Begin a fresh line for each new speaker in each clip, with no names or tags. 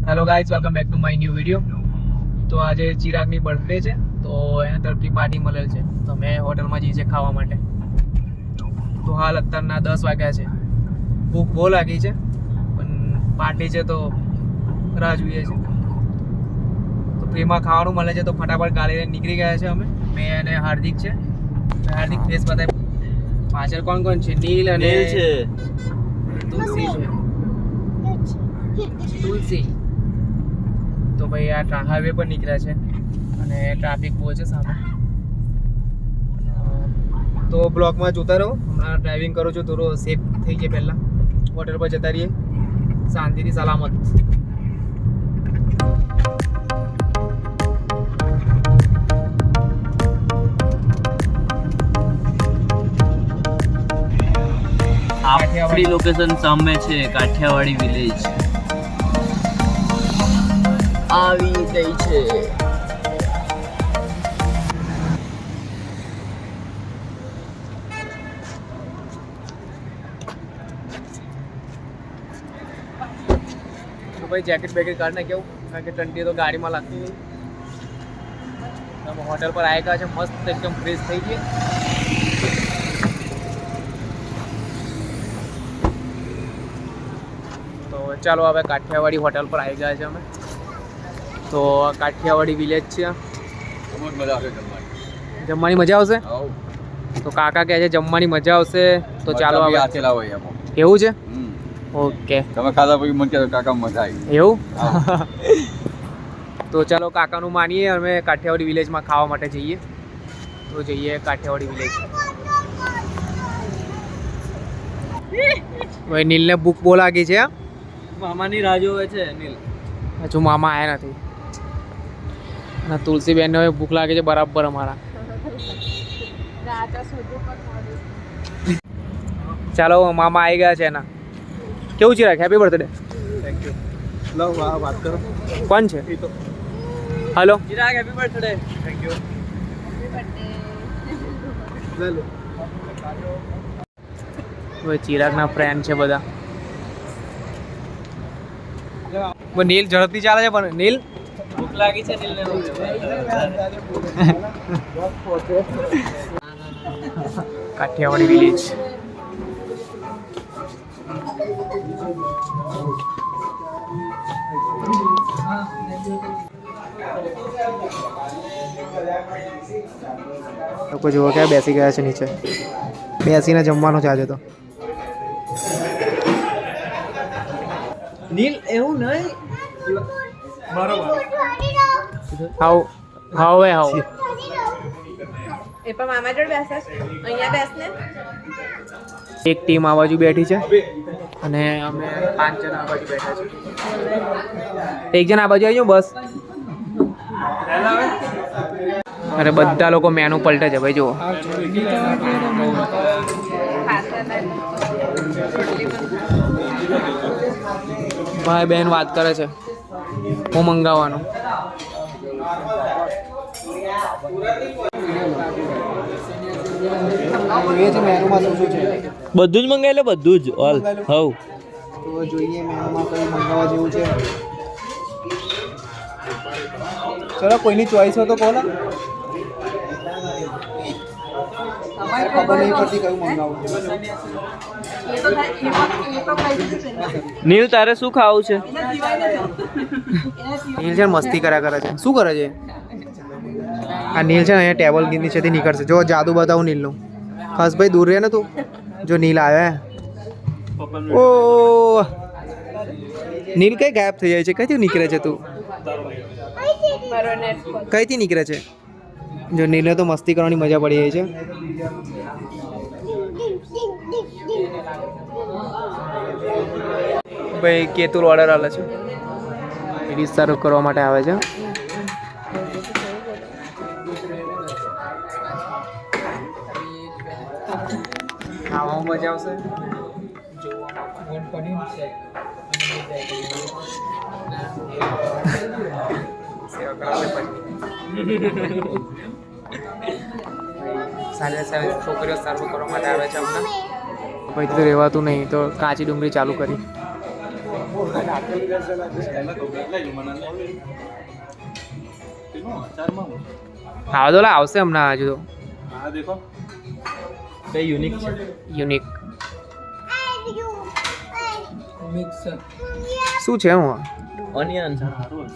Hello guys, welcome back to my new video. તો આજે ચિરાગની birthday છે, તો એના તરફથી પાર્ટી મળેલ છે. તો અમે હોટલમાં જઈએ છીએ ખાવા માટે. તો હાલ અત્યારના 10 વાગ્યા છે. ભૂખ બહુ લાગી છે, પણ પાર્ટી છે તો રાહ જોઈએ છે. તો ફ્રીમાં ખાવાનું મળે છે, તો ફટાફટ ગાડી નીકળી ગયા છે અમે. મેં અને હાર્દિક છે. હાર્દિક ફેસ બતાય. પાછળ કોણ કોણ છે? નીલ અને તુલસી છે. તુલસી તો ભાઈ આ હાઈવે પર નીકળ્યા છે અને ટ્રાફિક બહુ છે સામે. તો બ્લોકમાં જોતા રહો. હમણાં ડ્રાઇવિંગ કરું છું, થોડું સેફ થઈ જાય. પહેલાં હોટલ પર જતા રહીએ શાંતિથી, સલામત.
આપણી લોકેશન સામે છે, કાઠિયાવાડી વિલેજ આવી ગઈ છે.
તો ભાઈ જેકેટ બેકેટ કાઢને કેવું, કારણ કે ઠંડી તો ગાડીમાં લાગતી નહીં. અમે હોટલ પર આવી ગયા છે, મસ્ત એકદમ ફ્રેશ થઈ ગઈ. તો ચાલો હવે કાઠિયાવાડી હોટલ પર આવી ગયા છે અમે. તો કાઠિયાવાડી વિલેજ છે. જમવાની મજા આવશે. તો કાકા કહે છે જમવાની મજા આવશે, તો ચાલો હવે. એવું છે? ઓકે,
તમે ખાધા પછી મને કહો કાકા મજા આવી.
એવું? તો ચાલો કાકાનું માનીએ, અમે કાઠિયાવાડી વિલેજમાં ખાવા માટે જઈએ. તો જઈએ કાઠિયાવાડી વિલેજ. ભાઈ નીલને ભૂખ બહુ લાગી છે.
મામાની રાહ જોવે છે નીલ.
હજુ મામા આવ્યા નથી. અને તુલસીબેનને હવે ભૂખ લાગે છે બરાબર અમારા. ચાલો મામા આવી ગયા છે એના. કેવું Chirag, happy birthday.
Thank you. લો વાત કરો.
કોણ છે? Hello
Chirag, happy birthday.
Thank you.
હવે ચિરાગના ફ્રેન્ડ છે બધા. નીલ ઝડપથી ચાલે છે, પણ નીલ
ભૂખ લાગી છે નીલને.
કાઠિયાવાડી વિલેજ. લોકો જુઓ ક્યાં બેસી ગયા છે નીચે. બેસીને જમવાનું છે આજે તો.
નીલ એવું નહીં.
હાવ હાવ હાવ.
એ પણ મામા જોડે બેસે છે. અહીંયા બેસ ને.
એક ટીમ આ બાજુ બેઠી છે અને અમે 5 જણ આ બાજુ બેઠા છે. એક જણ આ બાજુ આવી જાઓ બસ. અરે બધા લોકો મેનુ પલટે છે ભાઈ, જુઓ. ભાઈ બહેન વાત કરે છે હું મંગાવવાનું. મેનુમાં શું શું છે?
બધું જ મંગાવી લે, બધું જ ઓલ હવ.
તો જોઈએ મેનુમાં કઈ મંગાવવા જેવું છે. ચલો કોઈની ચોઈસ હોય તો કહો ને. ખબર નહીં પડતી કયું મંગાવું.
નીલ, તારે શું ખાવું છે?
નીલ છે મસ્તી કર્યા કરે છે. શું કરે છે આ નીલ? છે ને અહીંયા ટેબલ નીચેથી નીકળશે. જો જાદુ બતાવું નીલનું. ખાસ ભાઈ દૂર રહે ને તું. જો નીલ આવ્યા. ઓ નીલ કઈ ગાયબ થઈ જાય છે? કઈથી નીકળે છે તું? કઈથી નીકળે છે? જો નીલને તો મસ્તી કરવાની મજા પડી રહી છે. ભાઈ કેતુલ ઓર્ડર આલે છે. ડીશ સર્વ કરવા માટે આવે છે. ખાવામાં મજા આવશે. સારી સારી છોકરીઓ સર્વ કરવા માટે આવે છે હમણાં. ભાઈ તો રહેવાતું નહીં, તો કાચી ડુંગળી ચાલુ કરી. હા તો આવશે હમણાં હજુ તો
હા દેખો
કઈ યુનિક છે
યુનિક શું છે હું
ઓનિયન ડુંગળી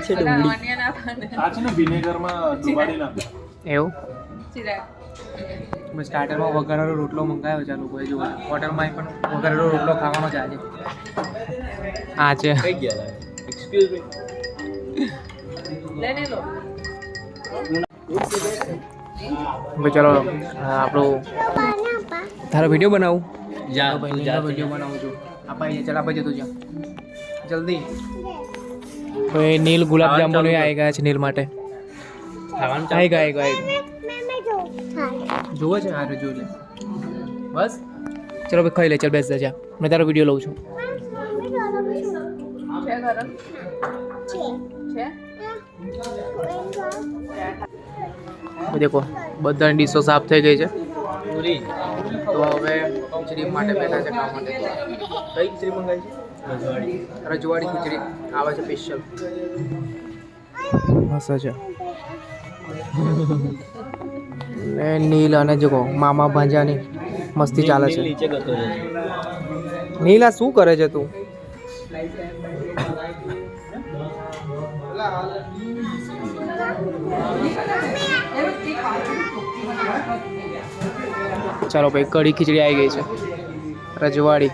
છે ડુંગળી
આ છે ને વિનેગરમાં ડુબાડી નાખે
એવું
ચિરાગ
સ્ટાર્ટરમાં વઘારેલો રોટલો મંગાવ્યો છે આ લોકોએ જો હોટલમાં પણ વઘારેલો રોટલો ખાવાનો છે આજે હા છે
કઈ ગયા એક્સક્યુઝ મી
લેને લો
ભાઈ ચલો આપણું તારો વિડીયો બનાવું
જા
વિડીયો બનાવું છું આપણે ચાલ આપણે જતું જા જલ્દી ભાઈ નીલ ગુલાબ જાંબુ આવી ગયા છે નીલ માટે
ખાવાનું
આવી ગયા જોવો છે હારે જોઈ લે બસ ચલો ભાઈ ખાઈ લે ચાલ બેસ જા મેં તારો વિડીયો લઉં છું
છે ગરમ છે
દેખો બધાની ડીશો સાફ થઈ ગઈ છે
પૂરી
તો હવે ખીચડી માટે બેઠા છે ખાવા માટે
કઈ ખીચડી મંગાવી છે
રજવાડી ખીચડી આવે છે સ્પેશિયલ મસ્ત છે એ નીલ અને જો મામા ભાંજાની મસ્તી ચાલે છે
નીચે કરતો છે
નીલા શું કરે છે તું ચાલો ભાઈ કઢી ખીચડી આવી ગઈ છે રજવાડી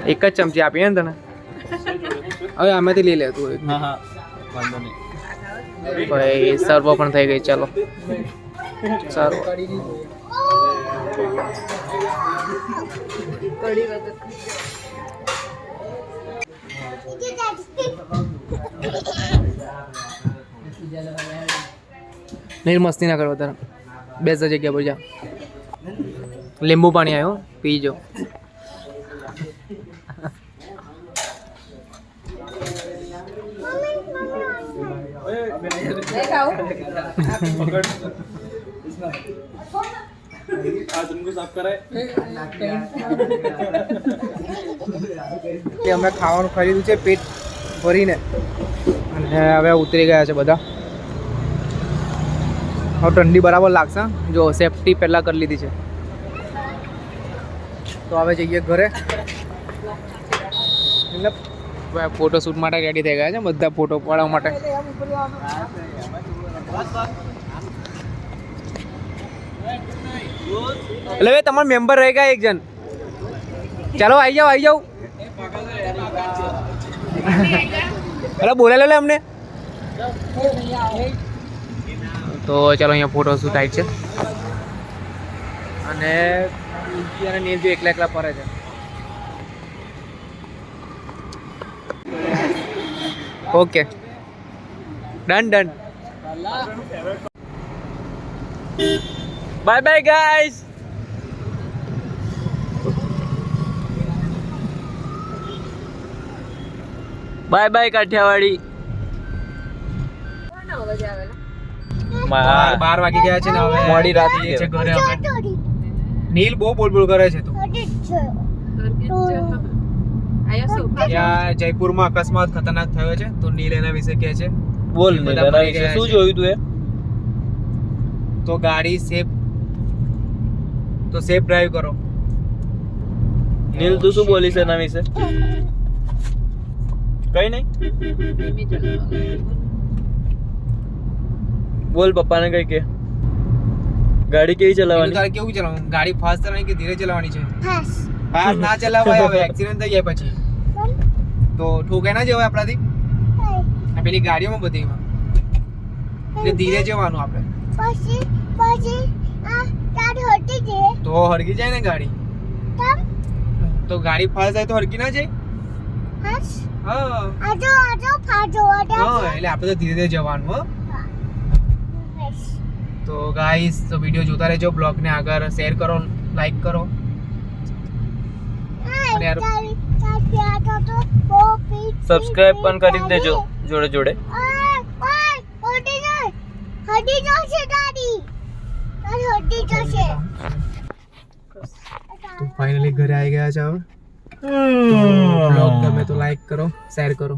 એક જ ચમચી આપી ને તને હવે આમાંથી લઈ લે તું એક.
હા હા વાંધો નહીં
ભાઈ સર્વ પણ થઈ ગઈ ચાલો સારું
કઢી વગર
નહીં મસ્તી ના કરો તારા બેસ જગ્યા પર જા લીંબુ પાણી આવ્યો પીજો
નહીં ખાવું
आज तुमको साफ कराए
તે અમે ખાવાનું ખરીદ્યું છે પેટ ભરીને અને હવે ઉતરી ગયા છે બધા હવે ઠંડી બરાબર લાગશે જો સેફટી પહેલાં કરી લીધી છે તો હવે જઈએ ઘરે એટલે ફોટો શૂટ માટે રેડી થઈ ગયા છે બધા ફોટો પાડવા માટે એટલે ભાઈ તમારા મેમ્બર રહી ગયા એક જણ ચાલો આવી જાઓ અરે બોલે લે અમને તો ચાલો અહીંયા ફોટો શૂટ આવી છે અને નીલ જો એકલા ફરે છે okay done bye bye guys bye bye કાઠિયાવાડી
કોણ અવાજ આવેલા
12 વાગી ગયા છે ને હવે
મોડી રાત
જઈએ છે ઘરે હવે નીલ બહુ બોલ કરે છે તું
આયા સોફા
ત્યાં જયપુરમાં અકસ્માત ખતરનાક થયો છે તો નીલ એના વિશે કહે છે
બોલ
એ
ને
બધા
તારા
મરી
વિશે
ગયા
શું
છે.
જોયું તું એ
તો ગાડી સેફ ડ્રાઈવ કરો
નીલ તું શું બોલીશ એના વિશે કઈ નહીં
ધીમે ચલાવવાનું
બોલ પપ્પાને કઈ કે ગાડી કેવી
એનું
ચલાવવાની
તારે કેવું ચલાવવાનું ગાડી ફાસ્ટ ચલાવવાની કે ધીરે ચલાવવાની છે ફાસ્ટ ના ચલાવાય હવે એક્સિડન્ટ થઈ જાય પછી તો ઠોકાય ના જવાય આપણાથી આ પેલી ગાડીઓમાં બધીમાં એટલે ધીરે જવાનું આપણે તો હરગી જાય ને ગાડી તો ગાડી ફાસ્ટ જાય તો હરગી ના જાય હા એટલે આપણે તો ધીરે ધીરે જવાનું હો તો ગાઈસ તો વિડીયો જોતા રહેજો બ્લોગને આગળ શેર કરો લાઈક કરો અને યાર
સબસ્ક્રાઇબ પણ કરી દેજો જોડે જોડે
હડી જશે દાદી તારી હડી જશે
તો ફાઇનલી ઘરે આવી ગયા છે હવે બ્લોગ ગમે તો લાઈક કરો શેર કરો